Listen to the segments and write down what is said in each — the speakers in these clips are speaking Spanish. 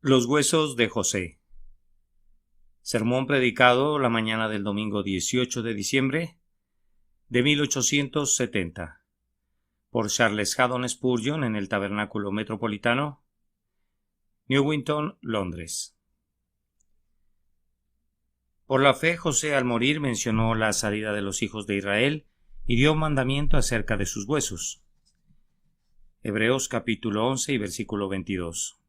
Los huesos de José. Sermón predicado la mañana del domingo 18 de diciembre de 1870 por Charles Haddon Spurgeon en el Tabernáculo Metropolitano, Newington, Londres. Por la fe, José al morir mencionó la salida de los hijos de Israel y dio mandamiento acerca de sus huesos. Hebreos capítulo 11 y versículo 22.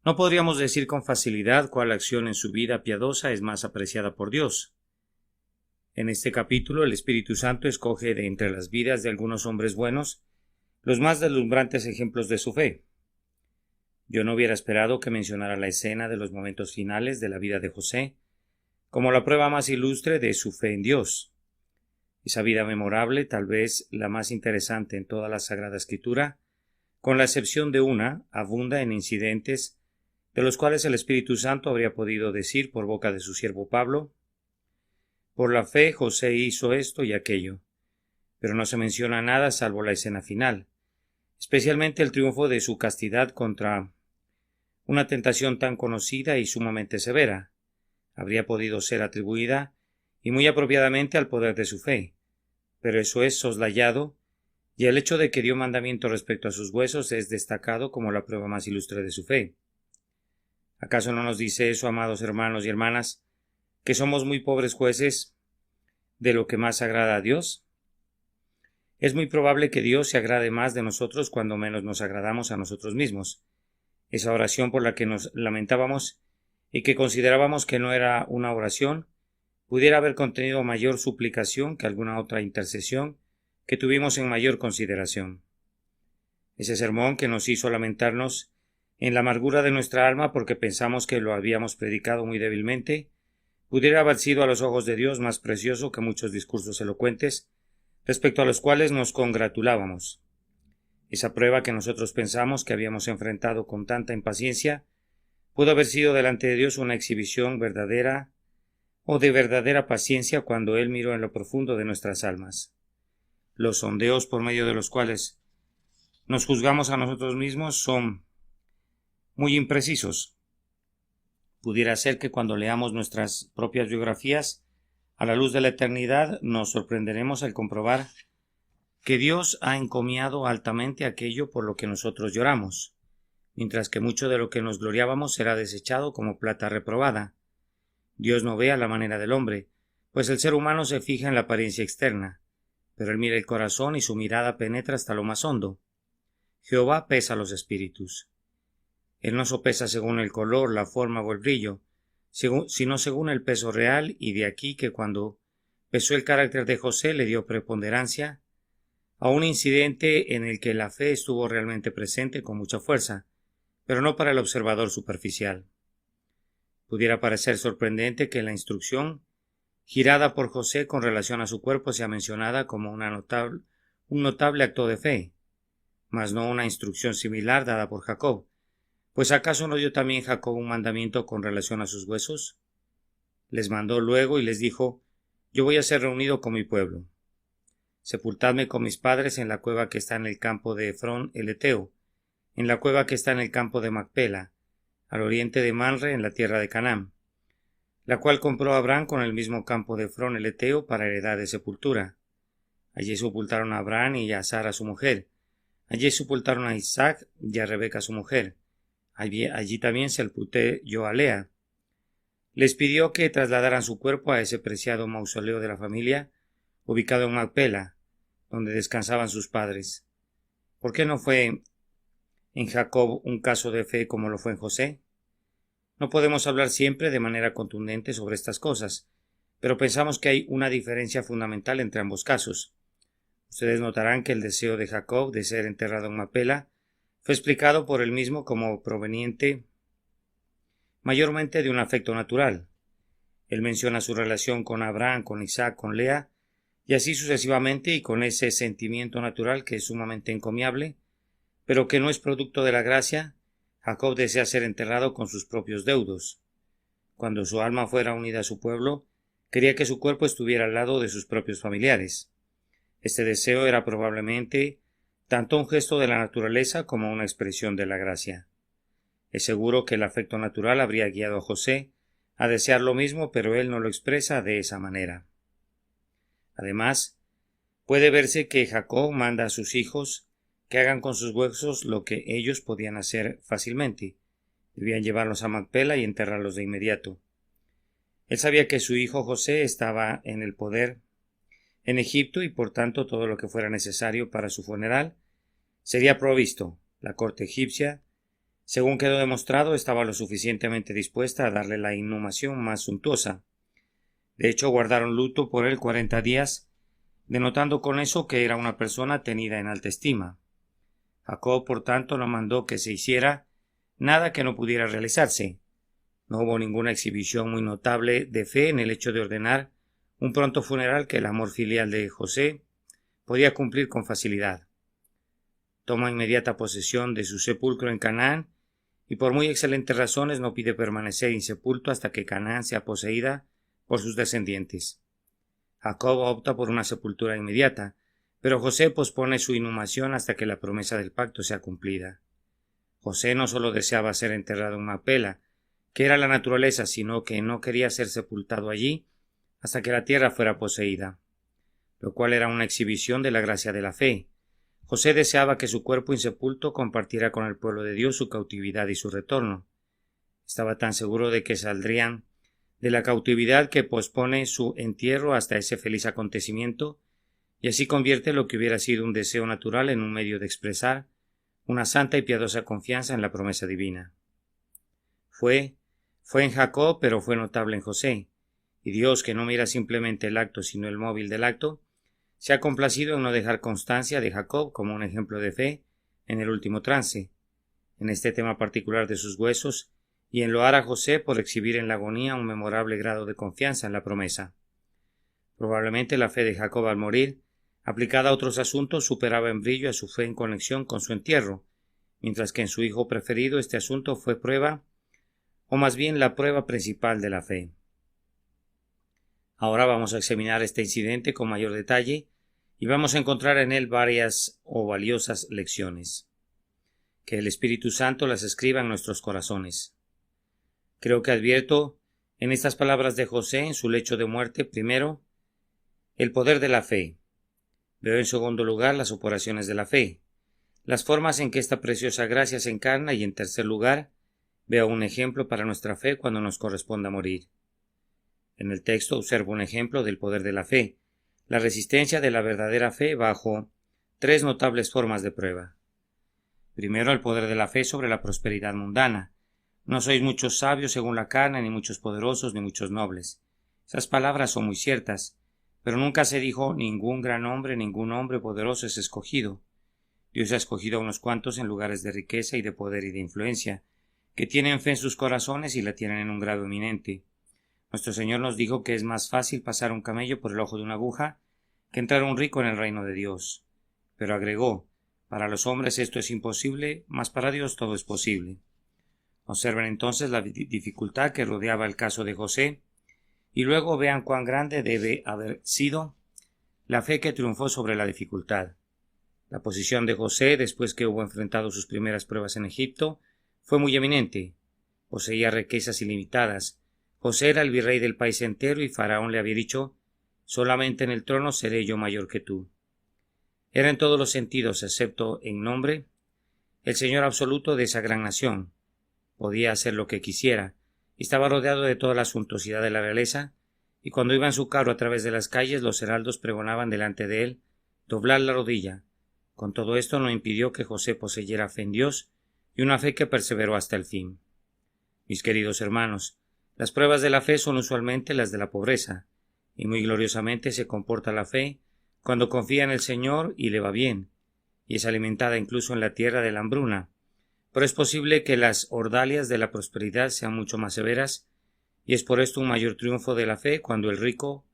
No podríamos decir con facilidad cuál acción en su vida piadosa es más apreciada por Dios. En este capítulo el Espíritu Santo escoge de entre las vidas de algunos hombres buenos los más deslumbrantes ejemplos de su fe. Yo no hubiera esperado que mencionara la escena de los momentos finales de la vida de José como la prueba más ilustre de su fe en Dios. Esa vida memorable, tal vez la más interesante en toda la Sagrada Escritura, con la excepción de una, abunda en incidentes de los cuales el Espíritu Santo habría podido decir por boca de su siervo Pablo: por la fe José hizo esto y aquello, pero no se menciona nada salvo la escena final, especialmente el triunfo de su castidad contra una tentación tan conocida y sumamente severa. Habría podido ser atribuida, y muy apropiadamente, al poder de su fe, pero eso es soslayado, y el hecho de que dio mandamiento respecto a sus huesos es destacado como la prueba más ilustre de su fe. ¿Acaso no nos dice eso, amados hermanos y hermanas, que somos muy pobres jueces de lo que más agrada a Dios? Es muy probable que Dios se agrade más de nosotros cuando menos nos agradamos a nosotros mismos. Esa oración por la que nos lamentábamos y que considerábamos que no era una oración, pudiera haber contenido mayor suplicación que alguna otra intercesión que tuvimos en mayor consideración. Ese sermón que nos hizo lamentarnos en la amargura de nuestra alma porque pensamos que lo habíamos predicado muy débilmente, pudiera haber sido a los ojos de Dios más precioso que muchos discursos elocuentes, respecto a los cuales nos congratulábamos. Esa prueba que nosotros pensamos que habíamos enfrentado con tanta impaciencia, pudo haber sido delante de Dios una exhibición verdadera o de verdadera paciencia cuando Él miró en lo profundo de nuestras almas. Los sondeos por medio de los cuales nos juzgamos a nosotros mismos son muy imprecisos. Pudiera ser que cuando leamos nuestras propias biografías a la luz de la eternidad nos sorprenderemos al comprobar que Dios ha encomiado altamente aquello por lo que nosotros lloramos, mientras que mucho de lo que nos gloriábamos será desechado como plata reprobada. Dios no ve a la manera del hombre, pues el ser humano se fija en la apariencia externa, pero Él mira el corazón y su mirada penetra hasta lo más hondo. Jehová pesa los espíritus. Él no sopesa según el color, la forma o el brillo, sino según el peso real, y de aquí que cuando pesó el carácter de José le dio preponderancia a un incidente en el que la fe estuvo realmente presente con mucha fuerza, pero no para el observador superficial. Pudiera parecer sorprendente que la instrucción girada por José con relación a su cuerpo sea mencionada como un notable acto de fe, mas no una instrucción similar dada por Jacob. ¿Pues acaso no dio también Jacob un mandamiento con relación a sus huesos? Les mandó luego y les dijo: yo voy a ser reunido con mi pueblo. Sepultadme con mis padres en la cueva que está en el campo de Efrón el Eteo, en la cueva que está en el campo de Macpela, al oriente de Manre, en la tierra de Canaán, la cual compró Abraham con el mismo campo de Efrón el Eteo para heredad de sepultura. Allí sepultaron a Abraham y a Sara su mujer. Allí sepultaron a Isaac y a Rebeca su mujer. Allí también sepulté yo a Lea. Les pidió que trasladaran su cuerpo a ese preciado mausoleo de la familia, ubicado en Macpela, donde descansaban sus padres. ¿Por qué no fue en Jacob un caso de fe como lo fue en José? No podemos hablar siempre de manera contundente sobre estas cosas, pero pensamos que hay una diferencia fundamental entre ambos casos. Ustedes notarán que el deseo de Jacob de ser enterrado en Macpela fue explicado por él mismo como proveniente mayormente de un afecto natural. Él menciona su relación con Abraham, con Isaac, con Lea, y así sucesivamente, y con ese sentimiento natural que es sumamente encomiable, pero que no es producto de la gracia. Jacob desea ser enterrado con sus propios deudos. Cuando su alma fuera unida a su pueblo, quería que su cuerpo estuviera al lado de sus propios familiares. Este deseo era probablemente tanto un gesto de la naturaleza como una expresión de la gracia. Es seguro que el afecto natural habría guiado a José a desear lo mismo, pero él no lo expresa de esa manera. Además, puede verse que Jacob manda a sus hijos que hagan con sus huesos lo que ellos podían hacer fácilmente. Debían llevarlos a Macpela y enterrarlos de inmediato. Él sabía que su hijo José estaba en el poder en Egipto y por tanto todo lo que fuera necesario para su funeral sería provisto. La corte egipcia, según quedó demostrado, estaba lo suficientemente dispuesta a darle la inhumación más suntuosa. De hecho, guardaron luto por él 40 días, denotando con eso que era una persona tenida en alta estima. Jacob, por tanto, no mandó que se hiciera nada que no pudiera realizarse. No hubo ninguna exhibición muy notable de fe en el hecho de ordenar un pronto funeral que el amor filial de José podía cumplir con facilidad. Toma inmediata posesión de su sepulcro en Canaán y por muy excelentes razones no pide permanecer insepulto hasta que Canaán sea poseída por sus descendientes. Jacob opta por una sepultura inmediata, pero José pospone su inhumación hasta que la promesa del pacto sea cumplida. José no solo deseaba ser enterrado en Macpela, que era la naturaleza, sino que no quería ser sepultado allí hasta que la tierra fuera poseída, lo cual era una exhibición de la gracia de la fe. José deseaba que su cuerpo insepulto compartiera con el pueblo de Dios su cautividad y su retorno. Estaba tan seguro de que saldrían de la cautividad que pospone su entierro hasta ese feliz acontecimiento y así convierte lo que hubiera sido un deseo natural en un medio de expresar una santa y piadosa confianza en la promesa divina. Fue en Jacob, pero fue notable en José, y Dios, que no mira simplemente el acto sino el móvil del acto, se ha complacido en no dejar constancia de Jacob como un ejemplo de fe en el último trance, en este tema particular de sus huesos, y en loar a José por exhibir en la agonía un memorable grado de confianza en la promesa. Probablemente la fe de Jacob al morir, aplicada a otros asuntos, superaba en brillo a su fe en conexión con su entierro, mientras que en su hijo preferido este asunto fue prueba, o más bien la prueba principal de la fe. Ahora vamos a examinar este incidente con mayor detalle y vamos a encontrar en él varias o valiosas lecciones. Que el Espíritu Santo las escriba en nuestros corazones. Creo que advierto en estas palabras de José en su lecho de muerte, primero, el poder de la fe. Veo en segundo lugar las operaciones de la fe, las formas en que esta preciosa gracia se encarna y en tercer lugar, veo un ejemplo para nuestra fe cuando nos corresponda morir. En el texto observo un ejemplo del poder de la fe, la resistencia de la verdadera fe bajo tres notables formas de prueba. Primero, el poder de la fe sobre la prosperidad mundana. No sois muchos sabios según la carne, ni muchos poderosos, ni muchos nobles. Esas palabras son muy ciertas, pero nunca se dijo ningún gran hombre, ningún hombre poderoso es escogido. Dios ha escogido a unos cuantos en lugares de riqueza y de poder y de influencia, que tienen fe en sus corazones y la tienen en un grado eminente. Nuestro Señor nos dijo que es más fácil pasar un camello por el ojo de una aguja que entrar un rico en el reino de Dios. Pero agregó, para los hombres esto es imposible, mas para Dios todo es posible. Observen entonces la dificultad que rodeaba el caso de José, y luego vean cuán grande debe haber sido la fe que triunfó sobre la dificultad. La posición de José, después que hubo enfrentado sus primeras pruebas en Egipto, fue muy eminente. Poseía riquezas ilimitadas. José era el virrey del país entero y Faraón le había dicho, solamente en el trono seré yo mayor que tú. Era en todos los sentidos, excepto en nombre, el señor absoluto de esa gran nación. Podía hacer lo que quisiera, y estaba rodeado de toda la suntuosidad de la realeza, y cuando iba en su carro a través de las calles, los heraldos pregonaban delante de él, doblar la rodilla. Con todo esto no impidió que José poseyera fe en Dios, y una fe que perseveró hasta el fin. Mis queridos hermanos, las pruebas de la fe son usualmente las de la pobreza, y muy gloriosamente se comporta la fe cuando confía en el Señor y le va bien, y es alimentada incluso en la tierra de la hambruna, pero es posible que las ordalias de la prosperidad sean mucho más severas, y es por esto un mayor triunfo de la fe cuando el rico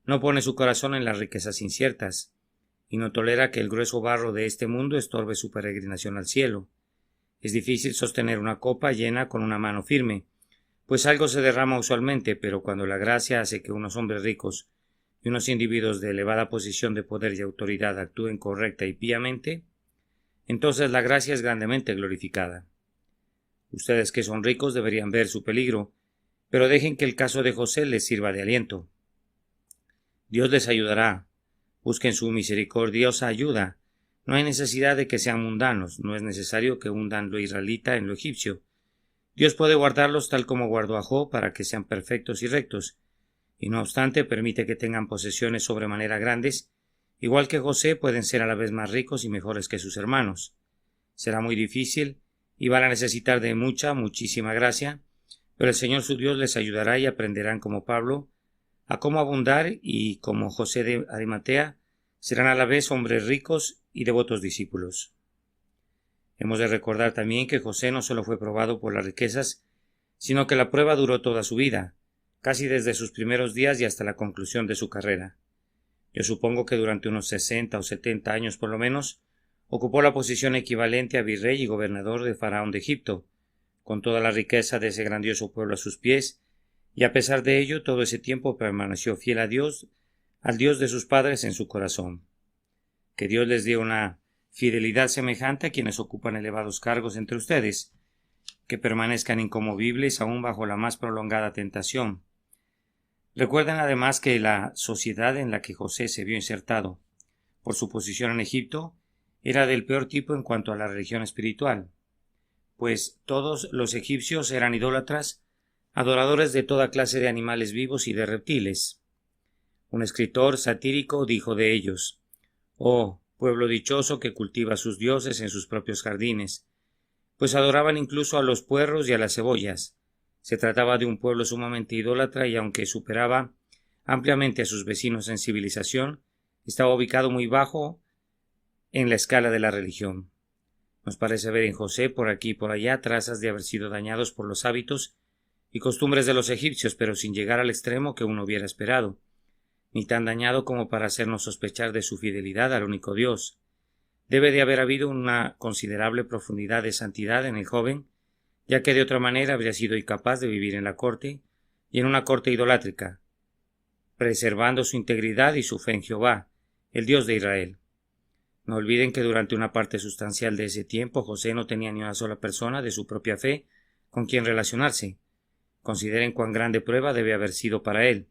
no pone su corazón en las riquezas inciertas, y no tolera que el grueso barro de este mundo estorbe su peregrinación al cielo. Es difícil sostener una copa llena con una mano firme, pues algo se derrama usualmente, pero cuando la gracia hace que unos hombres ricos y unos individuos de elevada posición de poder y autoridad actúen correcta y piamente, entonces la gracia es grandemente glorificada. Ustedes que son ricos deberían ver su peligro, pero dejen que el caso de José les sirva de aliento. Dios les ayudará. Busquen su misericordiosa ayuda. No hay necesidad de que sean mundanos, no es necesario que hundan lo israelita en lo egipcio. Dios puede guardarlos tal como guardó a Job para que sean perfectos y rectos, y no obstante permite que tengan posesiones sobremanera grandes. Igual que José, pueden ser a la vez más ricos y mejores que sus hermanos. Será muy difícil y van a necesitar de muchísima gracia, pero el Señor su Dios les ayudará y aprenderán como Pablo a cómo abundar, y como José de Arimatea serán a la vez hombres ricos y devotos discípulos. Hemos de recordar también que José no solo fue probado por las riquezas, sino que la prueba duró toda su vida, casi desde sus primeros días y hasta la conclusión de su carrera. Yo supongo que durante unos 60 o 70 años por lo menos, ocupó la posición equivalente a virrey y gobernador de Faraón de Egipto, con toda la riqueza de ese grandioso pueblo a sus pies, y a pesar de ello todo ese tiempo permaneció fiel a Dios, al Dios de sus padres en su corazón. Que Dios les dé una fidelidad semejante a quienes ocupan elevados cargos entre ustedes, que permanezcan inconmovibles aún bajo la más prolongada tentación. Recuerden además que la sociedad en la que José se vio insertado, por su posición en Egipto, era del peor tipo en cuanto a la religión espiritual, pues todos los egipcios eran idólatras, adoradores de toda clase de animales vivos y de reptiles. Un escritor satírico dijo de ellos: «Oh, pueblo dichoso que cultiva a sus dioses en sus propios jardines», pues adoraban incluso a los puerros y a las cebollas. Se trataba de un pueblo sumamente idólatra y aunque superaba ampliamente a sus vecinos en civilización, estaba ubicado muy bajo en la escala de la religión. Nos parece ver en José por aquí y por allá trazas de haber sido dañados por los hábitos y costumbres de los egipcios, pero sin llegar al extremo que uno hubiera esperado, ni tan dañado como para hacernos sospechar de su fidelidad al único Dios. Debe de haber habido una considerable profundidad de santidad en el joven, ya que de otra manera habría sido incapaz de vivir en la corte, y en una corte idolátrica, preservando su integridad y su fe en Jehová, el Dios de Israel. No olviden que durante una parte sustancial de ese tiempo José no tenía ni una sola persona de su propia fe con quien relacionarse. Consideren cuán grande prueba debe haber sido para él.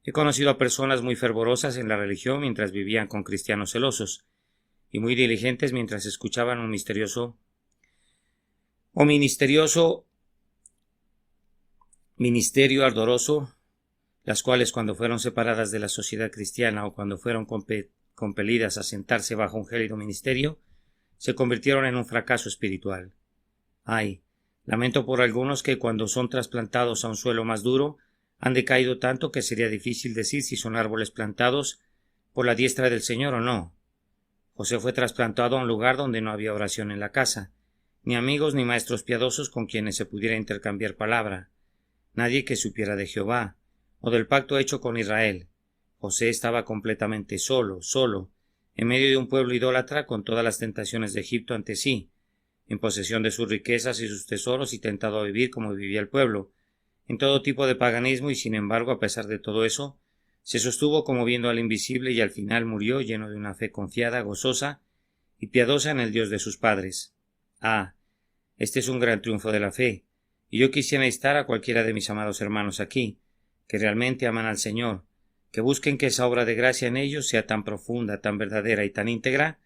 He conocido a personas muy fervorosas en la religión mientras vivían con cristianos celosos, y muy diligentes mientras escuchaban un ministerio ardoroso, las cuales cuando fueron separadas de la sociedad cristiana o cuando fueron compelidas a sentarse bajo un gélido ministerio, se convirtieron en un fracaso espiritual. Ay, lamento por algunos que cuando son trasplantados a un suelo más duro han decaído tanto que sería difícil decir si son árboles plantados por la diestra del Señor o no. José fue trasplantado a un lugar donde no había oración en la casa, ni amigos ni maestros piadosos con quienes se pudiera intercambiar palabra, nadie que supiera de Jehová o del pacto hecho con Israel. José estaba completamente solo, en medio de un pueblo idólatra con todas las tentaciones de Egipto ante sí, en posesión de sus riquezas y sus tesoros y tentado a vivir como vivía el pueblo, en todo tipo de paganismo, y sin embargo, a pesar de todo eso, se sostuvo como viendo al invisible y al final murió lleno de una fe confiada, gozosa y piadosa en el Dios de sus padres. Ah, este es un gran triunfo de la fe, y yo quisiera instar a cualquiera de mis amados hermanos aquí, que realmente aman al Señor, que busquen que esa obra de gracia en ellos sea tan profunda, tan verdadera y tan íntegra,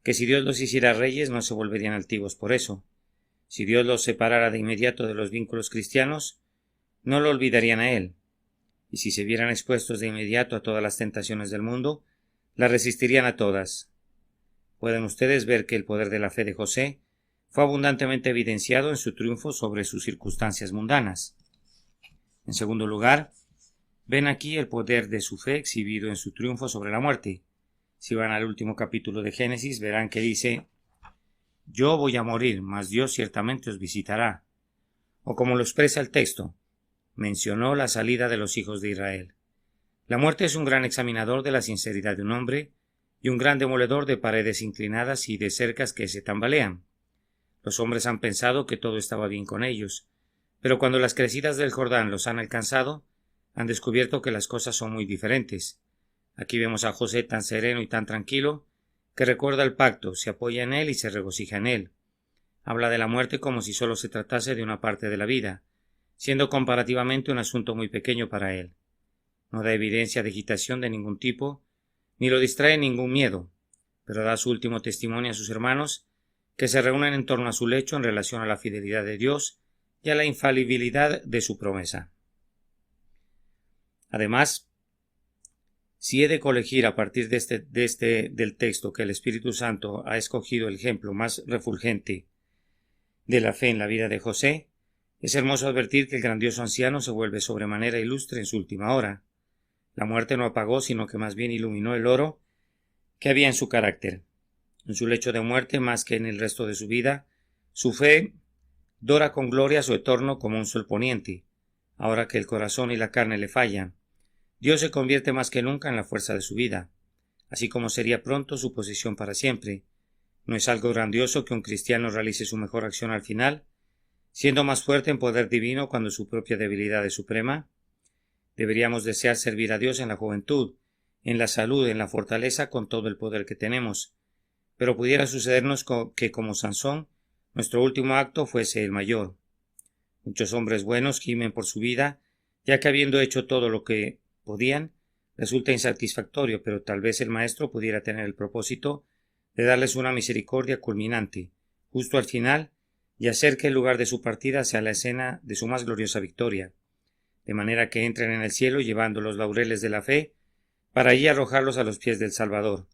que si Dios los hiciera reyes no se volverían altivos por eso. Si Dios los separara de inmediato de los vínculos cristianos, no lo olvidarían a Él. Y si se vieran expuestos de inmediato a todas las tentaciones del mundo, las resistirían a todas. Pueden ustedes ver que el poder de la fe de José fue abundantemente evidenciado en su triunfo sobre sus circunstancias mundanas. En segundo lugar, ven aquí el poder de su fe exhibido en su triunfo sobre la muerte. Si van al último capítulo de Génesis, verán que dice: «Yo voy a morir, mas Dios ciertamente os visitará». O como lo expresa el texto, mencionó la salida de los hijos de Israel. La muerte es un gran examinador de la sinceridad de un hombre y un gran demoledor de paredes inclinadas y de cercas que se tambalean. Los hombres han pensado que todo estaba bien con ellos, pero cuando las crecidas del Jordán los han alcanzado, han descubierto que las cosas son muy diferentes. Aquí vemos a José tan sereno y tan tranquilo, que recuerda el pacto, se apoya en él y se regocija en él. Habla de la muerte como si solo se tratase de una parte de la vida, siendo comparativamente un asunto muy pequeño para él. No da evidencia de agitación de ningún tipo, ni lo distrae ningún miedo, pero da su último testimonio a sus hermanos, que se reúnen en torno a su lecho en relación a la fidelidad de Dios y a la infalibilidad de su promesa. Además, si he de colegir a partir del texto que el Espíritu Santo ha escogido el ejemplo más refulgente de la fe en la vida de José, es hermoso advertir que el grandioso anciano se vuelve sobremanera ilustre en su última hora. La muerte no apagó, sino que más bien iluminó el oro que había en su carácter. En su lecho de muerte, más que en el resto de su vida, su fe dora con gloria su entorno como un sol poniente. Ahora que el corazón y la carne le fallan, Dios se convierte más que nunca en la fuerza de su vida, así como sería pronto su posesión para siempre. ¿No es algo grandioso que un cristiano realice su mejor acción al final, siendo más fuerte en poder divino cuando su propia debilidad es suprema? Deberíamos desear servir a Dios en la juventud, en la salud, en la fortaleza, con todo el poder que tenemos. Pero pudiera sucedernos que, como Sansón, nuestro último acto fuese el mayor. Muchos hombres buenos gimen por su vida, ya que habiendo hecho todo lo que podían, resulta insatisfactorio, pero tal vez el Maestro pudiera tener el propósito de darles una misericordia culminante, justo al final, y hacer que el lugar de su partida sea la escena de su más gloriosa victoria, de manera que entren en el cielo llevando los laureles de la fe, para allí arrojarlos a los pies del Salvador.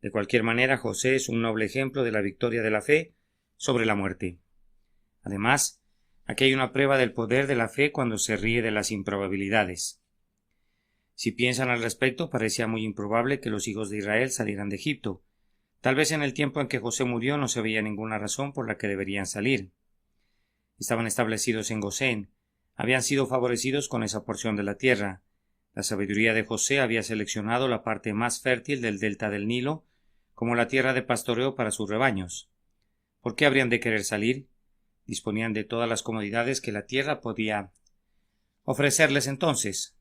De cualquier manera, José es un noble ejemplo de la victoria de la fe sobre la muerte. Además, aquí hay una prueba del poder de la fe cuando se ríe de las improbabilidades. Si piensan al respecto, parecía muy improbable que los hijos de Israel salieran de Egipto. Tal vez en el tiempo en que José murió no se veía ninguna razón por la que deberían salir. Estaban establecidos en Gosén, habían sido favorecidos con esa porción de la tierra. La sabiduría de José había seleccionado la parte más fértil del delta del Nilo como la tierra de pastoreo para sus rebaños. ¿Por qué habrían de querer salir? Disponían de todas las comodidades que la tierra podía ofrecerles entonces.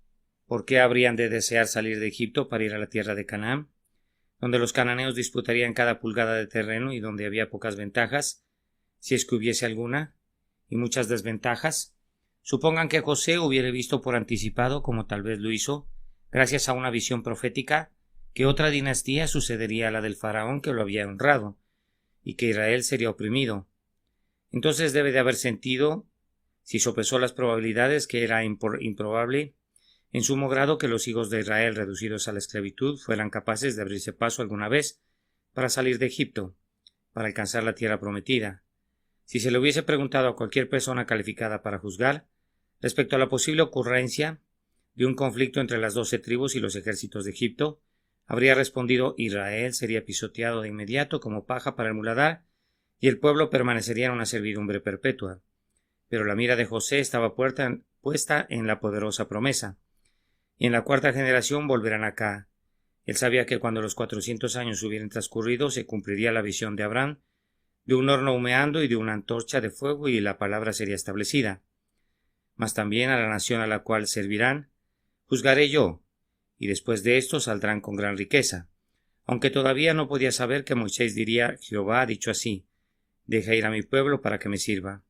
¿Por qué habrían de desear salir de Egipto para ir a la tierra de Canaán, donde los cananeos disputarían cada pulgada de terreno y donde había pocas ventajas, si es que hubiese alguna, y muchas desventajas? Supongan que José hubiera visto por anticipado, como tal vez lo hizo, gracias a una visión profética, que otra dinastía sucedería a la del faraón que lo había honrado, y que Israel sería oprimido. Entonces debe de haber sentido, si sopesó las probabilidades, que era improbable en sumo grado que los hijos de Israel reducidos a la esclavitud fueran capaces de abrirse paso alguna vez para salir de Egipto, para alcanzar la tierra prometida. Si se le hubiese preguntado a cualquier persona calificada para juzgar respecto a la posible ocurrencia de un conflicto entre las 12 tribus y los ejércitos de Egipto, habría respondido: Israel sería pisoteado de inmediato como paja para el muladar y el pueblo permanecería en una servidumbre perpetua. Pero la mira de José estaba puesta en la poderosa promesa. Y en la cuarta generación volverán acá. Él sabía que cuando los 400 años hubieran transcurrido se cumpliría la visión de Abraham, de un horno humeando y de una antorcha de fuego, y la palabra sería establecida. Mas también a la nación a la cual servirán, juzgaré yo, y después de esto saldrán con gran riqueza. Aunque todavía no podía saber que Moisés diría: Jehová ha dicho así, deja ir a mi pueblo para que me sirva.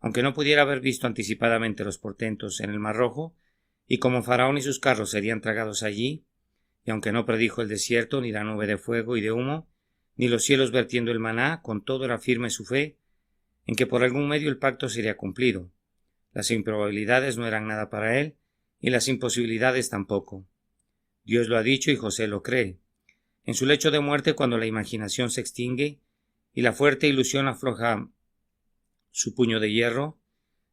Aunque no pudiera haber visto anticipadamente los portentos en el Mar Rojo, y como Faraón y sus carros serían tragados allí, y aunque no predijo el desierto, ni la nube de fuego y de humo, ni los cielos vertiendo el maná, con todo era firme su fe en que por algún medio el pacto sería cumplido. Las improbabilidades no eran nada para él, y las imposibilidades tampoco. Dios lo ha dicho y José lo cree. En su lecho de muerte, cuando la imaginación se extingue y la fuerte ilusión afloja su puño de hierro,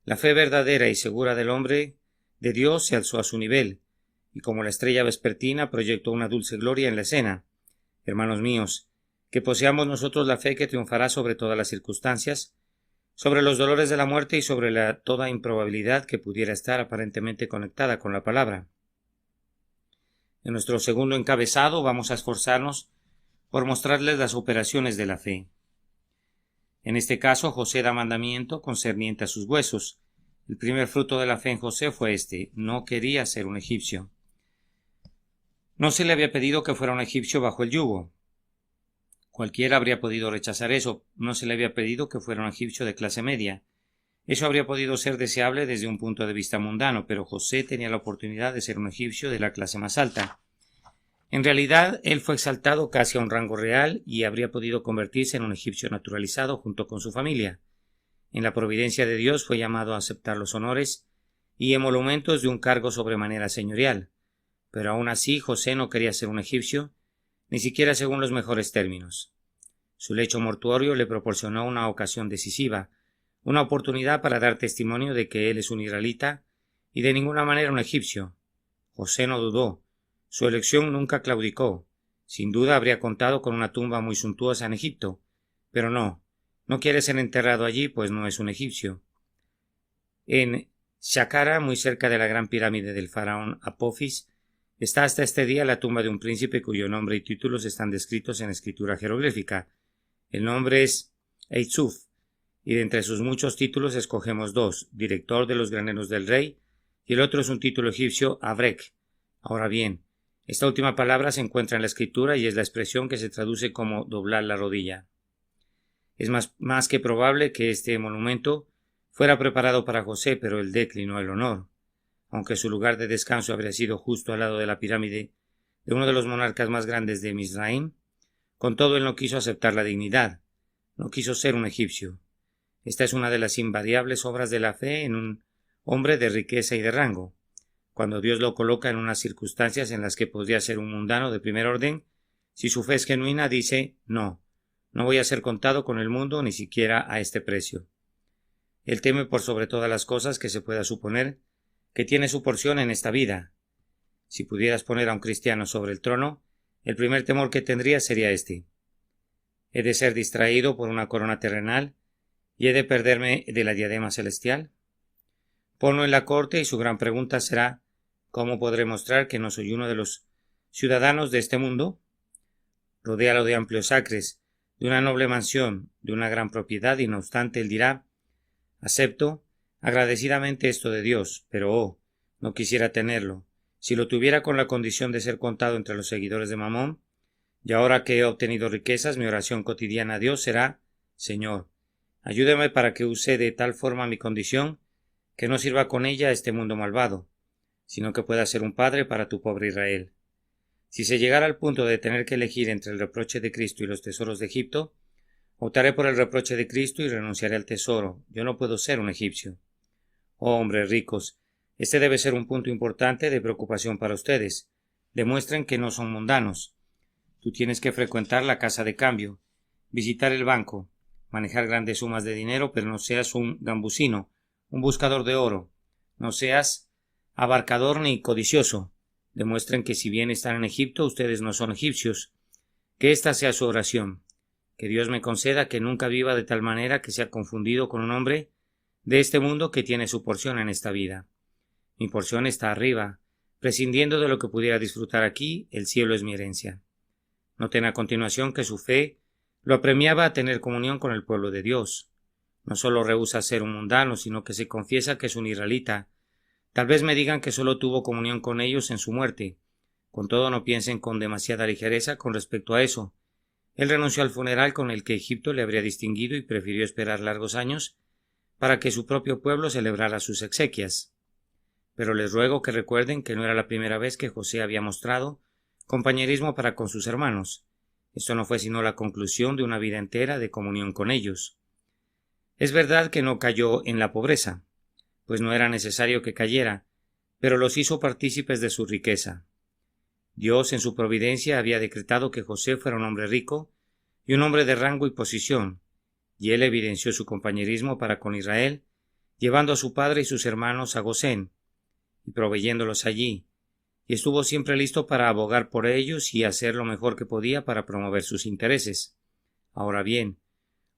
la fe verdadera y segura del hombre de Dios se alzó a su nivel, y como la estrella vespertina proyectó una dulce gloria en la escena. Hermanos míos, que poseamos nosotros la fe que triunfará sobre todas las circunstancias, sobre los dolores de la muerte y sobre toda improbabilidad que pudiera estar aparentemente conectada con la palabra. En nuestro segundo encabezado vamos a esforzarnos por mostrarles las operaciones de la fe. En este caso, José da mandamiento concerniente a sus huesos. El primer fruto de la fe en José fue no quería ser un egipcio. No se le había pedido que fuera un egipcio bajo el yugo. Cualquiera habría podido rechazar eso, no se le había pedido que fuera un egipcio de clase media. Eso habría podido ser deseable desde un punto de vista mundano, pero José tenía la oportunidad de ser un egipcio de la clase más alta. En realidad, él fue exaltado casi a un rango real y habría podido convertirse en un egipcio naturalizado junto con su familia. En la providencia de Dios fue llamado a aceptar los honores y emolumentos de un cargo sobremanera señorial, pero aún así José no quería ser un egipcio, ni siquiera según los mejores términos. Su lecho mortuorio le proporcionó una ocasión decisiva, una oportunidad para dar testimonio de que él es un israelita y de ninguna manera un egipcio. José no dudó. Su elección nunca claudicó. Sin duda habría contado con una tumba muy suntuosa en Egipto, pero no quiere ser enterrado allí, pues no es un egipcio. En Saqqara, muy cerca de la gran pirámide del faraón Apophis, está hasta este día la tumba de un príncipe cuyo nombre y títulos están descritos en escritura jeroglífica. El nombre es Eitzuf, y de entre sus muchos títulos escogemos dos: director de los graneros del rey, y el otro es un título egipcio, Abrek. Ahora bien, esta última palabra se encuentra en la escritura y es la expresión que se traduce como doblar la rodilla. Es más que probable que este monumento fuera preparado para José, pero él declinó el honor. Aunque su lugar de descanso habría sido justo al lado de la pirámide de uno de los monarcas más grandes de Misraim, con todo él no quiso aceptar la dignidad, no quiso ser un egipcio. Esta es una de las invariables obras de la fe en un hombre de riqueza y de rango. Cuando Dios lo coloca en unas circunstancias en las que podría ser un mundano de primer orden, si su fe es genuina, dice: no voy a ser contado con el mundo ni siquiera a este precio. Él teme por sobre todas las cosas que se pueda suponer que tiene su porción en esta vida. Si pudieras poner a un cristiano sobre el trono, el primer temor que tendría sería este: ¿he de ser distraído por una corona terrenal y he de perderme de la diadema celestial? Ponlo en la corte y su gran pregunta será: ¿cómo podré mostrar que no soy uno de los ciudadanos de este mundo? Rodéalo de amplios acres, de una noble mansión, de una gran propiedad, y no obstante él dirá: acepto agradecidamente esto de Dios, pero no quisiera tenerlo. Si lo tuviera con la condición de ser contado entre los seguidores de Mamón, y ahora que he obtenido riquezas, mi oración cotidiana a Dios será: Señor, ayúdame para que use de tal forma mi condición que no sirva con ella a este mundo malvado, sino que pueda ser un padre para tu pobre Israel. Si se llegara al punto de tener que elegir entre el reproche de Cristo y los tesoros de Egipto, optaré por el reproche de Cristo y renunciaré al tesoro. Yo no puedo ser un egipcio. Oh, hombres ricos, este debe ser un punto importante de preocupación para ustedes. Demuestren que no son mundanos. Tú tienes que frecuentar la casa de cambio, visitar el banco, manejar grandes sumas de dinero, pero no seas un gambusino, un buscador de oro. No seas abarcador ni codicioso. Demuestren que si bien están en Egipto, ustedes no son egipcios. Que esta sea su oración. Que Dios me conceda que nunca viva de tal manera que sea confundido con un hombre de este mundo que tiene su porción en esta vida. Mi porción está arriba. Prescindiendo de lo que pudiera disfrutar aquí, el cielo es mi herencia. Noten a continuación que su fe lo apremiaba a tener comunión con el pueblo de Dios. No solo rehúsa ser un mundano, sino que se confiesa que es un israelita. Tal vez me digan que solo tuvo comunión con ellos en su muerte. Con todo, no piensen con demasiada ligereza con respecto a eso. Él renunció al funeral con el que Egipto le habría distinguido y prefirió esperar largos años para que su propio pueblo celebrara sus exequias. Pero les ruego que recuerden que no era la primera vez que José había mostrado compañerismo para con sus hermanos. Esto no fue sino la conclusión de una vida entera de comunión con ellos. Es verdad que no cayó en la pobreza, pues no era necesario que cayera, pero los hizo partícipes de su riqueza. Dios, en su providencia, había decretado que José fuera un hombre rico y un hombre de rango y posición, y él evidenció su compañerismo para con Israel, llevando a su padre y sus hermanos a Gosén, y proveyéndolos allí, y estuvo siempre listo para abogar por ellos y hacer lo mejor que podía para promover sus intereses. Ahora bien,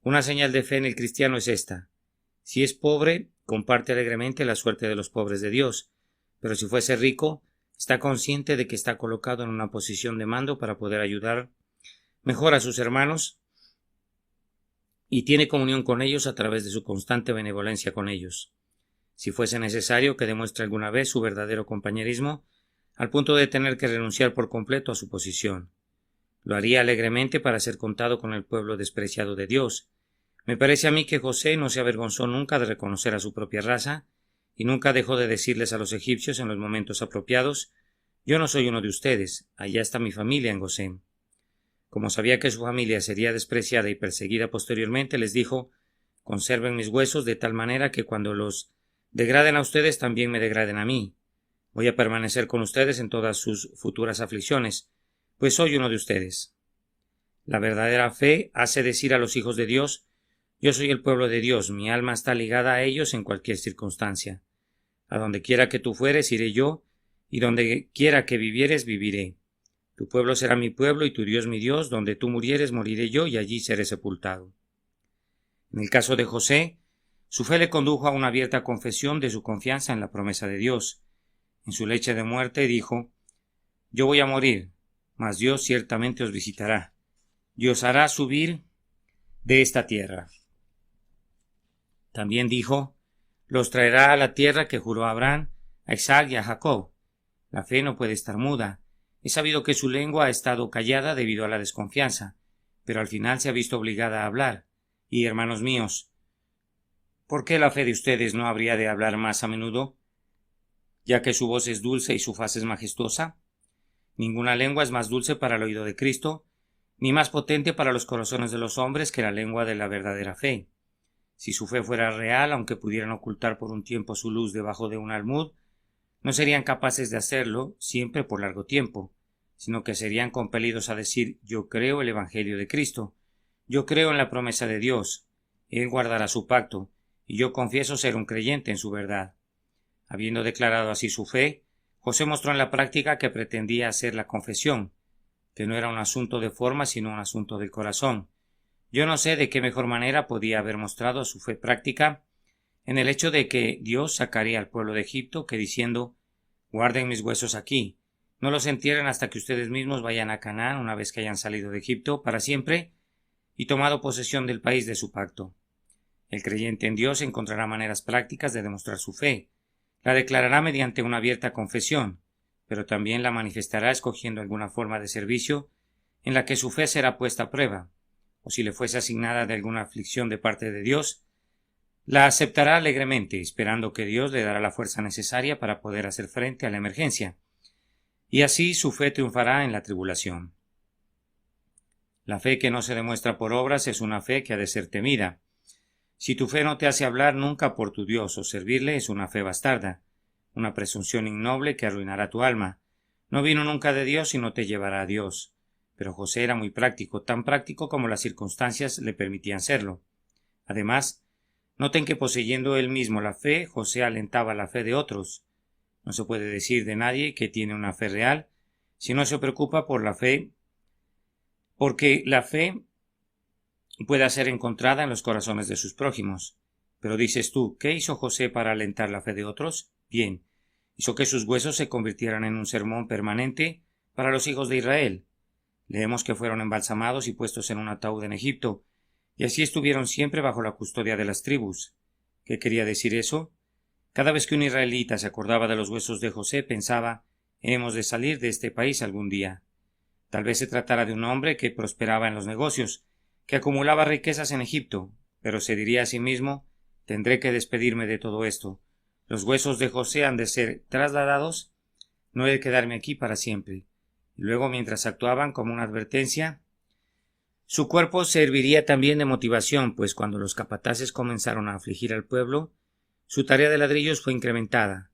una señal de fe en el cristiano es esta: si es pobre, comparte alegremente la suerte de los pobres de Dios, pero si fuese rico, está consciente de que está colocado en una posición de mando para poder ayudar mejor a sus hermanos y tiene comunión con ellos a través de su constante benevolencia con ellos. Si fuese necesario que demuestre alguna vez su verdadero compañerismo, al punto de tener que renunciar por completo a su posición. Lo haría alegremente para ser contado con el pueblo despreciado de Dios. Me parece a mí que José no se avergonzó nunca de reconocer a su propia raza, y nunca dejó de decirles a los egipcios en los momentos apropiados: yo no soy uno de ustedes, allá está mi familia en Gosén. Como sabía que su familia sería despreciada y perseguida posteriormente, les dijo: conserven mis huesos de tal manera que cuando los degraden a ustedes también me degraden a mí. Voy a permanecer con ustedes en todas sus futuras aflicciones, pues soy uno de ustedes. La verdadera fe hace decir a los hijos de Dios: yo soy el pueblo de Dios, mi alma está ligada a ellos en cualquier circunstancia. A donde quiera que tú fueres, iré yo, y donde quiera que vivieres, viviré. Tu pueblo será mi pueblo y tu Dios mi Dios, donde tú murieres, moriré yo, y allí seré sepultado. En el caso de José, su fe le condujo a una abierta confesión de su confianza en la promesa de Dios. En su lecho de muerte dijo: yo voy a morir, mas Dios ciertamente os visitará, y os hará subir de esta tierra. También dijo: los traerá a la tierra que juró a Abraham, a Isaac y a Jacob. La fe no puede estar muda. He sabido que su lengua ha estado callada debido a la desconfianza, pero al final se ha visto obligada a hablar. Y, hermanos míos, ¿por qué la fe de ustedes no habría de hablar más a menudo, ya que su voz es dulce y su faz es majestuosa? Ninguna lengua es más dulce para el oído de Cristo, ni más potente para los corazones de los hombres que la lengua de la verdadera fe. Si su fe fuera real, aunque pudieran ocultar por un tiempo su luz debajo de un almud, no serían capaces de hacerlo siempre por largo tiempo, sino que serían compelidos a decir: yo creo el Evangelio de Cristo, yo creo en la promesa de Dios, Él guardará su pacto, y yo confieso ser un creyente en su verdad. Habiendo declarado así su fe, José mostró en la práctica que pretendía hacer la confesión, que no era un asunto de forma sino un asunto del corazón. Yo no sé de qué mejor manera podía haber mostrado su fe práctica en el hecho de que Dios sacaría al pueblo de Egipto que diciendo: guarden mis huesos aquí, no los entierren hasta que ustedes mismos vayan a Canaán una vez que hayan salido de Egipto para siempre y tomado posesión del país de su pacto. El creyente en Dios encontrará maneras prácticas de demostrar su fe. La declarará mediante una abierta confesión, pero también la manifestará escogiendo alguna forma de servicio en la que su fe será puesta a prueba, o si le fuese asignada de alguna aflicción de parte de Dios, la aceptará alegremente, esperando que Dios le dará la fuerza necesaria para poder hacer frente a la emergencia, y así su fe triunfará en la tribulación. La fe que no se demuestra por obras es una fe que ha de ser temida. Si tu fe no te hace hablar nunca por tu Dios o servirle, es una fe bastarda, una presunción innoble que arruinará tu alma. No vino nunca de Dios y no te llevará a Dios. Pero José era muy práctico, tan práctico como las circunstancias le permitían serlo. Además, noten que poseyendo él mismo la fe, José alentaba la fe de otros. No se puede decir de nadie que tiene una fe real si no se preocupa por la fe, porque la fe pueda ser encontrada en los corazones de sus prójimos. Pero dices tú: ¿qué hizo José para alentar la fe de otros? Bien, hizo que sus huesos se convirtieran en un sermón permanente para los hijos de Israel. Leemos que fueron embalsamados y puestos en un ataúd en Egipto, y así estuvieron siempre bajo la custodia de las tribus. ¿Qué quería decir eso? Cada vez que un israelita se acordaba de los huesos de José, pensaba: hemos de salir de este país algún día. Tal vez se tratara de un hombre que prosperaba en los negocios, que acumulaba riquezas en Egipto, pero se diría a sí mismo: tendré que despedirme de todo esto. Los huesos de José han de ser trasladados, no he de quedarme aquí para siempre. Y luego, mientras actuaban como una advertencia, su cuerpo serviría también de motivación, pues cuando los capataces comenzaron a afligir al pueblo, su tarea de ladrillos fue incrementada.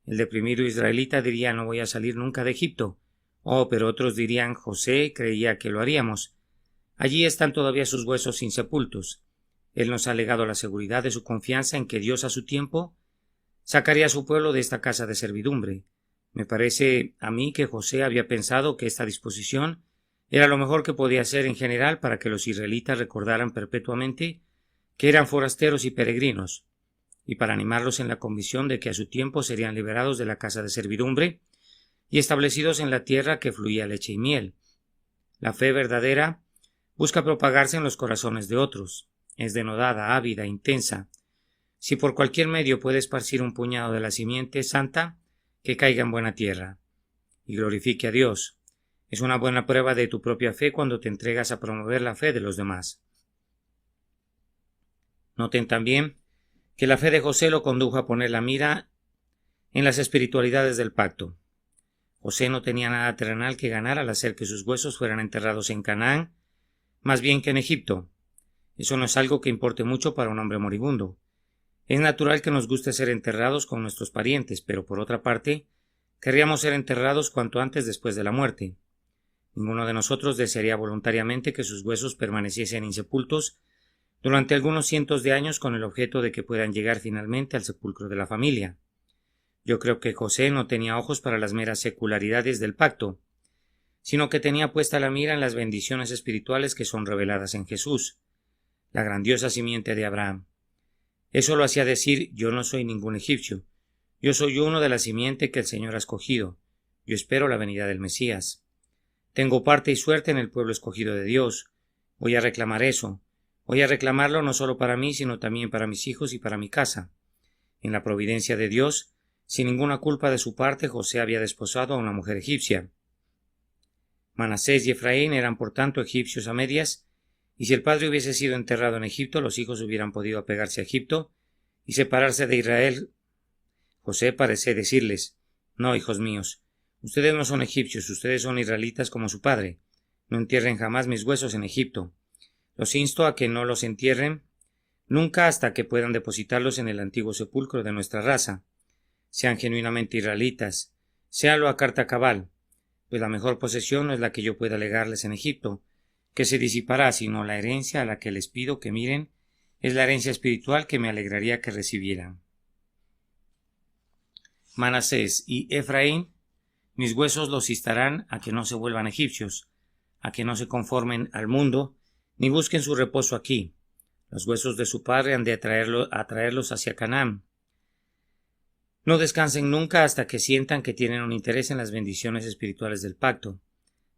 El deprimido israelita diría: no voy a salir nunca de Egipto. Oh, pero otros dirían: José creía que lo haríamos. Allí están todavía sus huesos insepultos. Él nos ha legado la seguridad de su confianza en que Dios a su tiempo sacaría a su pueblo de esta casa de servidumbre. Me parece a mí que José había pensado que esta disposición era lo mejor que podía hacer en general para que los israelitas recordaran perpetuamente que eran forasteros y peregrinos, y para animarlos en la convicción de que a su tiempo serían liberados de la casa de servidumbre y establecidos en la tierra que fluía leche y miel. La fe verdadera busca propagarse en los corazones de otros, es denodada, ávida, intensa. Si por cualquier medio puede esparcir un puñado de la simiente santa, que caiga en buena tierra y glorifique a Dios. Es una buena prueba de tu propia fe cuando te entregas a promover la fe de los demás. Noten también que la fe de José lo condujo a poner la mira en las espiritualidades del pacto. José no tenía nada terrenal que ganar al hacer que sus huesos fueran enterrados en Canaán, más bien que en Egipto. Eso no es algo que importe mucho para un hombre moribundo. Es natural que nos guste ser enterrados con nuestros parientes, pero por otra parte, querríamos ser enterrados cuanto antes después de la muerte. Ninguno de nosotros desearía voluntariamente que sus huesos permaneciesen insepultos durante algunos cientos de años con el objeto de que puedan llegar finalmente al sepulcro de la familia. Yo creo que José no tenía ojos para las meras secularidades del pacto, sino que tenía puesta la mira en las bendiciones espirituales que son reveladas en Jesús, la grandiosa simiente de Abraham. Eso lo hacía decir: yo no soy ningún egipcio, yo soy uno de la simiente que el Señor ha escogido, yo espero la venida del Mesías. Tengo parte y suerte en el pueblo escogido de Dios, voy a reclamar eso, voy a reclamarlo no solo para mí, sino también para mis hijos y para mi casa. En la providencia de Dios, sin ninguna culpa de su parte, José había desposado a una mujer egipcia. Manasés y Efraín eran por tanto egipcios a medias, y si el padre hubiese sido enterrado en Egipto, los hijos hubieran podido apegarse a Egipto y separarse de Israel. José parece decirles: no, hijos míos, ustedes no son egipcios, ustedes son israelitas como su padre. No entierren jamás mis huesos en Egipto. Los insto a que no los entierren nunca hasta que puedan depositarlos en el antiguo sepulcro de nuestra raza. Sean genuinamente israelitas, séanlo a carta cabal, pues la mejor posesión no es la que yo pueda legarles en Egipto, que se disipará, sino la herencia a la que les pido que miren es la herencia espiritual que me alegraría que recibieran. Manasés y Efraín, mis huesos los instarán a que no se vuelvan egipcios, a que no se conformen al mundo, ni busquen su reposo aquí. Los huesos de su padre han de atraerlos hacia Canaán. No descansen nunca hasta que sientan que tienen un interés en las bendiciones espirituales del pacto.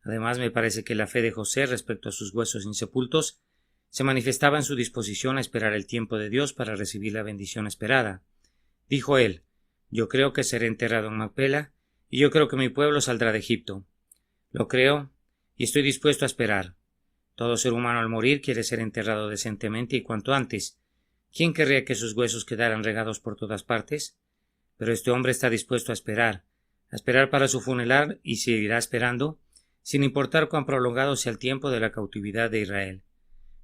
Además, me parece que la fe de José respecto a sus huesos insepultos se manifestaba en su disposición a esperar el tiempo de Dios para recibir la bendición esperada. Dijo él: yo creo que seré enterrado en Macpela, y yo creo que mi pueblo saldrá de Egipto. Lo creo, y estoy dispuesto a esperar. Todo ser humano al morir quiere ser enterrado decentemente y cuanto antes. ¿Quién querría que sus huesos quedaran regados por todas partes? Pero este hombre está dispuesto a esperar para su funeral, y seguirá esperando, sin importar cuán prolongado sea el tiempo de la cautividad de Israel.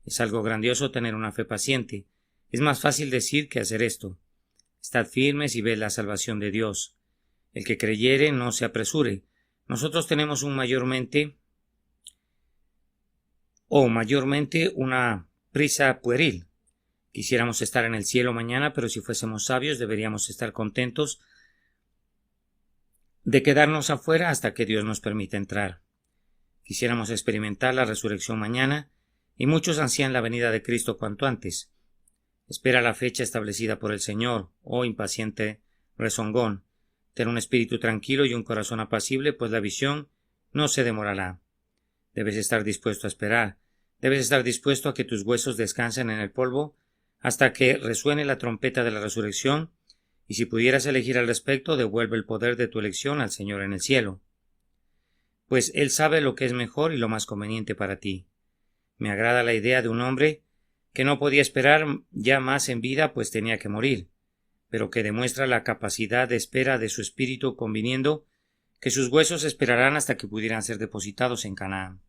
Es algo grandioso tener una fe paciente. Es más fácil decir que hacer esto. Estad firmes y ved la salvación de Dios. El que creyere no se apresure. Nosotros tenemos mayormente una prisa pueril. Quisiéramos estar en el cielo mañana, pero si fuésemos sabios deberíamos estar contentos de quedarnos afuera hasta que Dios nos permita entrar. Quisiéramos experimentar la resurrección mañana, y muchos ansían la venida de Cristo cuanto antes. Espera la fecha establecida por el Señor, oh impaciente rezongón. Ten un espíritu tranquilo y un corazón apacible, pues la visión no se demorará. Debes estar dispuesto a esperar. Debes estar dispuesto a que tus huesos descansen en el polvo hasta que resuene la trompeta de la resurrección, y si pudieras elegir al respecto, devuelve el poder de tu elección al Señor en el cielo, pues Él sabe lo que es mejor y lo más conveniente para ti. Me agrada la idea de un hombre que no podía esperar ya más en vida, pues tenía que morir, pero que demuestra la capacidad de espera de su espíritu, conviniendo que sus huesos esperarán hasta que pudieran ser depositados en Canaán.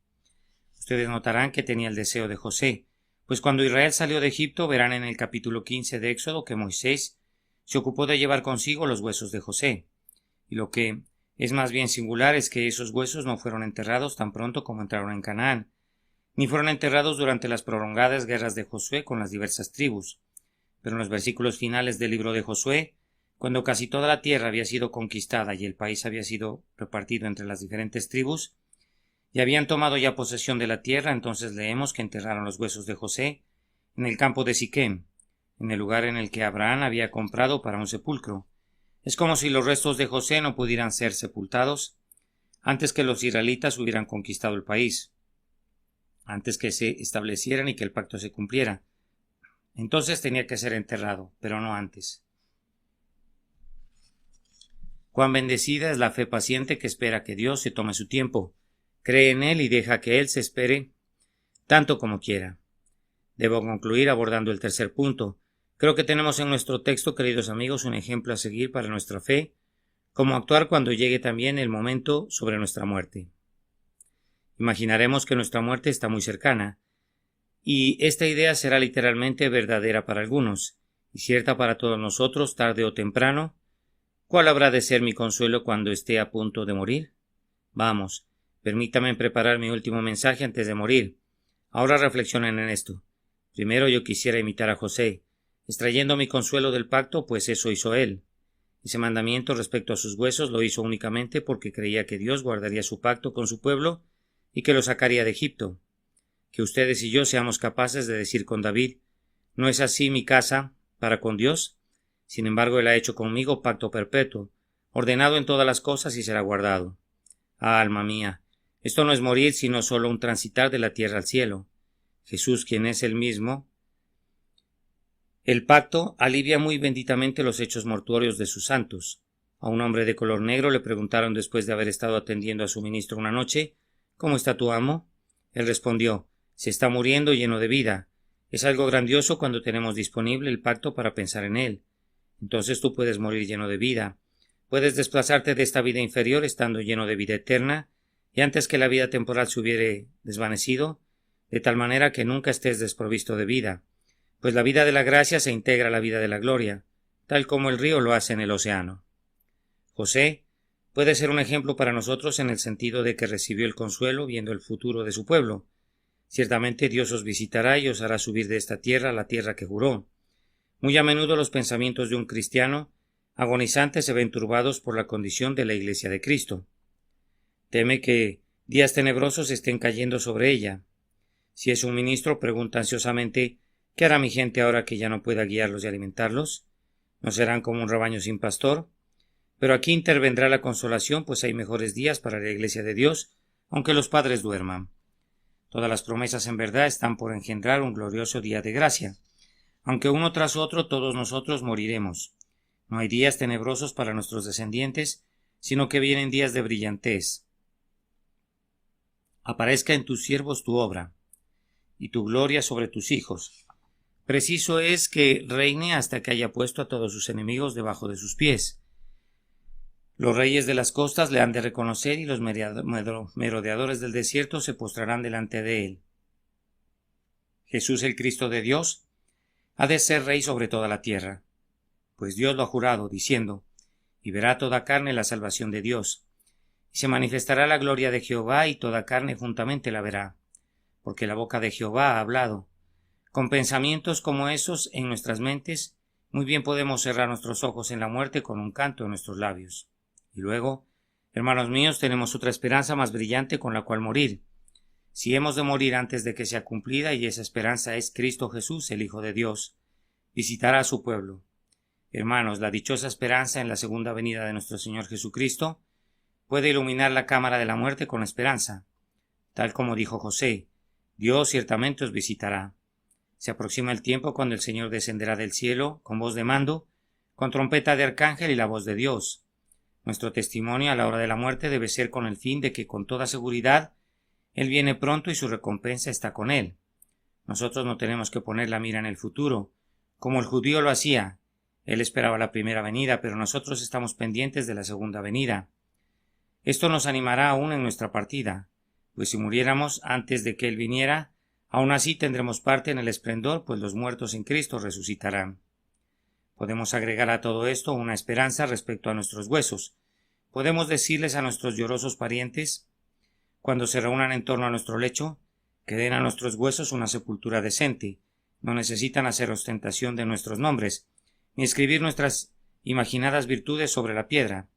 Ustedes notarán que tenía el deseo de José, pues cuando Israel salió de Egipto, verán en el capítulo 15 de Éxodo que Moisés se ocupó de llevar consigo los huesos de José, y lo que es más bien singular es que esos huesos no fueron enterrados tan pronto como entraron en Canaán, ni fueron enterrados durante las prolongadas guerras de Josué con las diversas tribus, pero en los versículos finales del libro de Josué, cuando casi toda la tierra había sido conquistada y el país había sido repartido entre las diferentes tribus, y habían tomado ya posesión de la tierra, entonces leemos que enterraron los huesos de José en el campo de Siquem, en el lugar en el que Abraham había comprado para un sepulcro. Es como si los restos de José no pudieran ser sepultados antes que los israelitas hubieran conquistado el país, antes que se establecieran y que el pacto se cumpliera. Entonces tenía que ser enterrado, pero no antes. Cuán bendecida es la fe paciente que espera que Dios se tome su tiempo, Cree en Él y deja que Él se espere tanto como quiera. Debo concluir abordando el tercer punto. Creo que tenemos en nuestro texto, queridos amigos, un ejemplo a seguir para nuestra fe, cómo actuar cuando llegue también el momento sobre nuestra muerte. Imaginaremos que nuestra muerte está muy cercana, y esta idea será literalmente verdadera para algunos, y cierta para todos nosotros tarde o temprano. ¿Cuál habrá de ser mi consuelo cuando esté a punto de morir? Vamos, permítame preparar mi último mensaje antes de morir. Ahora reflexionen en esto. Primero yo quisiera imitar a José, extrayendo mi consuelo del pacto, pues eso hizo él. Ese mandamiento respecto a sus huesos lo hizo únicamente porque creía que Dios guardaría su pacto con su pueblo y que lo sacaría de Egipto. Que ustedes y yo seamos capaces de decir con David: ¿no es así mi casa para con Dios? Sin embargo, Él ha hecho conmigo pacto perpetuo, ordenado en todas las cosas y será guardado. Ah, alma mía, esto no es morir, sino solo un transitar de la tierra al cielo. Jesús, quien es el mismo, el pacto, alivia muy benditamente los hechos mortuorios de sus santos. A un hombre de color negro le preguntaron después de haber estado atendiendo a su ministro una noche: ¿cómo está tu amo? Él respondió: se está muriendo lleno de vida. Es algo grandioso cuando tenemos disponible el pacto para pensar en él. Entonces tú puedes morir lleno de vida. Puedes desplazarte de esta vida inferior estando lleno de vida eterna, y antes que la vida temporal se hubiere desvanecido, de tal manera que nunca estés desprovisto de vida, pues la vida de la gracia se integra a la vida de la gloria, tal como el río lo hace en el océano. José puede ser un ejemplo para nosotros en el sentido de que recibió el consuelo viendo el futuro de su pueblo. Ciertamente Dios os visitará y os hará subir de esta tierra a la tierra que juró. Muy a menudo los pensamientos de un cristiano agonizante se ven turbados por la condición de la Iglesia de Cristo. Teme que días tenebrosos estén cayendo sobre ella. Si es un ministro, pregunta ansiosamente: ¿qué hará mi gente ahora que ya no pueda guiarlos y alimentarlos? ¿No serán como un rebaño sin pastor? Pero aquí intervendrá la consolación, pues hay mejores días para la Iglesia de Dios, aunque los padres duerman. Todas las promesas en verdad están por engendrar un glorioso día de gracia. Aunque uno tras otro todos nosotros moriremos. No hay días tenebrosos para nuestros descendientes, sino que vienen días de brillantez. Aparezca en tus siervos tu obra, y tu gloria sobre tus hijos. Preciso es que reine hasta que haya puesto a todos sus enemigos debajo de sus pies. Los reyes de las costas le han de reconocer y los merodeadores del desierto se postrarán delante de él. Jesús, el Cristo de Dios, ha de ser rey sobre toda la tierra, pues Dios lo ha jurado, diciendo: y verá toda carne la salvación de Dios, y se manifestará la gloria de Jehová, y toda carne juntamente la verá, porque la boca de Jehová ha hablado. Con pensamientos como esos en nuestras mentes, muy bien podemos cerrar nuestros ojos en la muerte con un canto en nuestros labios. Y luego, hermanos míos, tenemos otra esperanza más brillante con la cual morir. Si hemos de morir antes de que sea cumplida, y esa esperanza es Cristo Jesús, el Hijo de Dios, visitará a su pueblo. Hermanos, la dichosa esperanza en la segunda venida de nuestro Señor Jesucristo puede iluminar la cámara de la muerte con esperanza. Tal como dijo José: Dios ciertamente os visitará. Se aproxima el tiempo cuando el Señor descenderá del cielo con voz de mando, con trompeta de arcángel y la voz de Dios. Nuestro testimonio a la hora de la muerte debe ser con el fin de que con toda seguridad Él viene pronto y su recompensa está con Él. Nosotros no tenemos que poner la mira en el futuro, como el judío lo hacía. Él esperaba la primera venida, pero nosotros estamos pendientes de la segunda venida. Esto nos animará aún en nuestra partida, pues si muriéramos antes de que Él viniera, aún así tendremos parte en el esplendor, pues los muertos en Cristo resucitarán. Podemos agregar a todo esto una esperanza respecto a nuestros huesos. Podemos decirles a nuestros llorosos parientes, cuando se reúnan en torno a nuestro lecho, que den a nuestros huesos una sepultura decente. No necesitan hacer ostentación de nuestros nombres, ni escribir nuestras imaginadas virtudes sobre la piedra,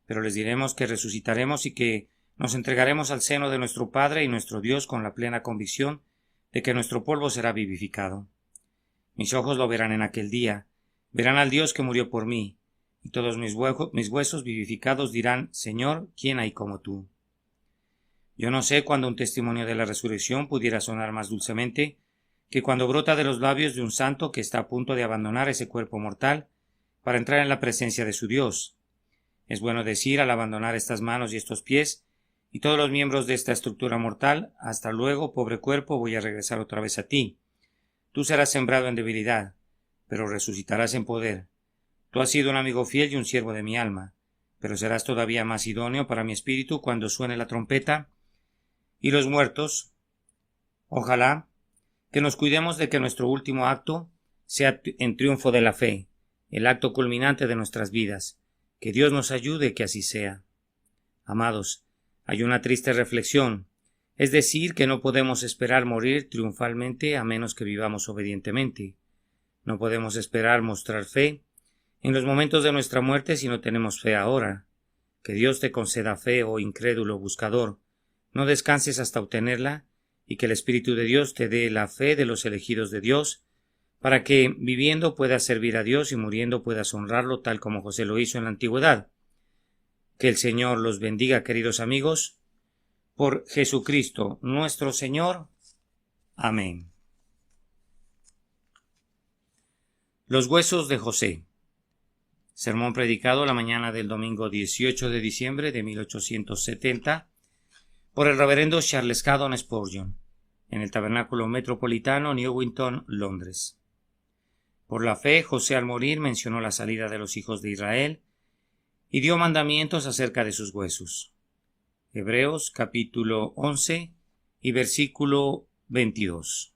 pero les diremos que resucitaremos y que nos entregaremos al seno de nuestro Padre y nuestro Dios con la plena convicción de que nuestro polvo será vivificado. Mis ojos lo verán en aquel día, verán al Dios que murió por mí, y todos mis huesos vivificados dirán: Señor, ¿quién hay como tú? Yo no sé cuándo un testimonio de la resurrección pudiera sonar más dulcemente que cuando brota de los labios de un santo que está a punto de abandonar ese cuerpo mortal para entrar en la presencia de su Dios. Es bueno decir, al abandonar estas manos y estos pies, y todos los miembros de esta estructura mortal. Hasta luego, pobre cuerpo, voy a regresar otra vez a ti. Tú serás sembrado en debilidad, pero resucitarás en poder. Tú has sido un amigo fiel y un siervo de mi alma, pero serás todavía más idóneo para mi espíritu cuando suene la trompeta. Y los muertos, ojalá que nos cuidemos de que nuestro último acto sea en triunfo de la fe, el acto culminante de nuestras vidas. Que Dios nos ayude que así sea. Amados, hay una triste reflexión, es decir, que no podemos esperar morir triunfalmente a menos que vivamos obedientemente. No podemos esperar mostrar fe en los momentos de nuestra muerte si no tenemos fe ahora. Que Dios te conceda fe, oh incrédulo buscador. No descanses hasta obtenerla, y que el Espíritu de Dios te dé la fe de los elegidos de Dios, para que viviendo puedas servir a Dios y muriendo puedas honrarlo tal como José lo hizo en la antigüedad. Que el Señor los bendiga, queridos amigos, por Jesucristo nuestro Señor. Amén. Los huesos de José. Sermón predicado la mañana del domingo 18 de diciembre de 1870 por el reverendo Charles Haddon Spurgeon, en el Tabernáculo Metropolitano, Newington, Londres. Por la fe, José al morir mencionó la salida de los hijos de Israel y dio mandamientos acerca de sus huesos. Hebreos capítulo 11 y versículo 22.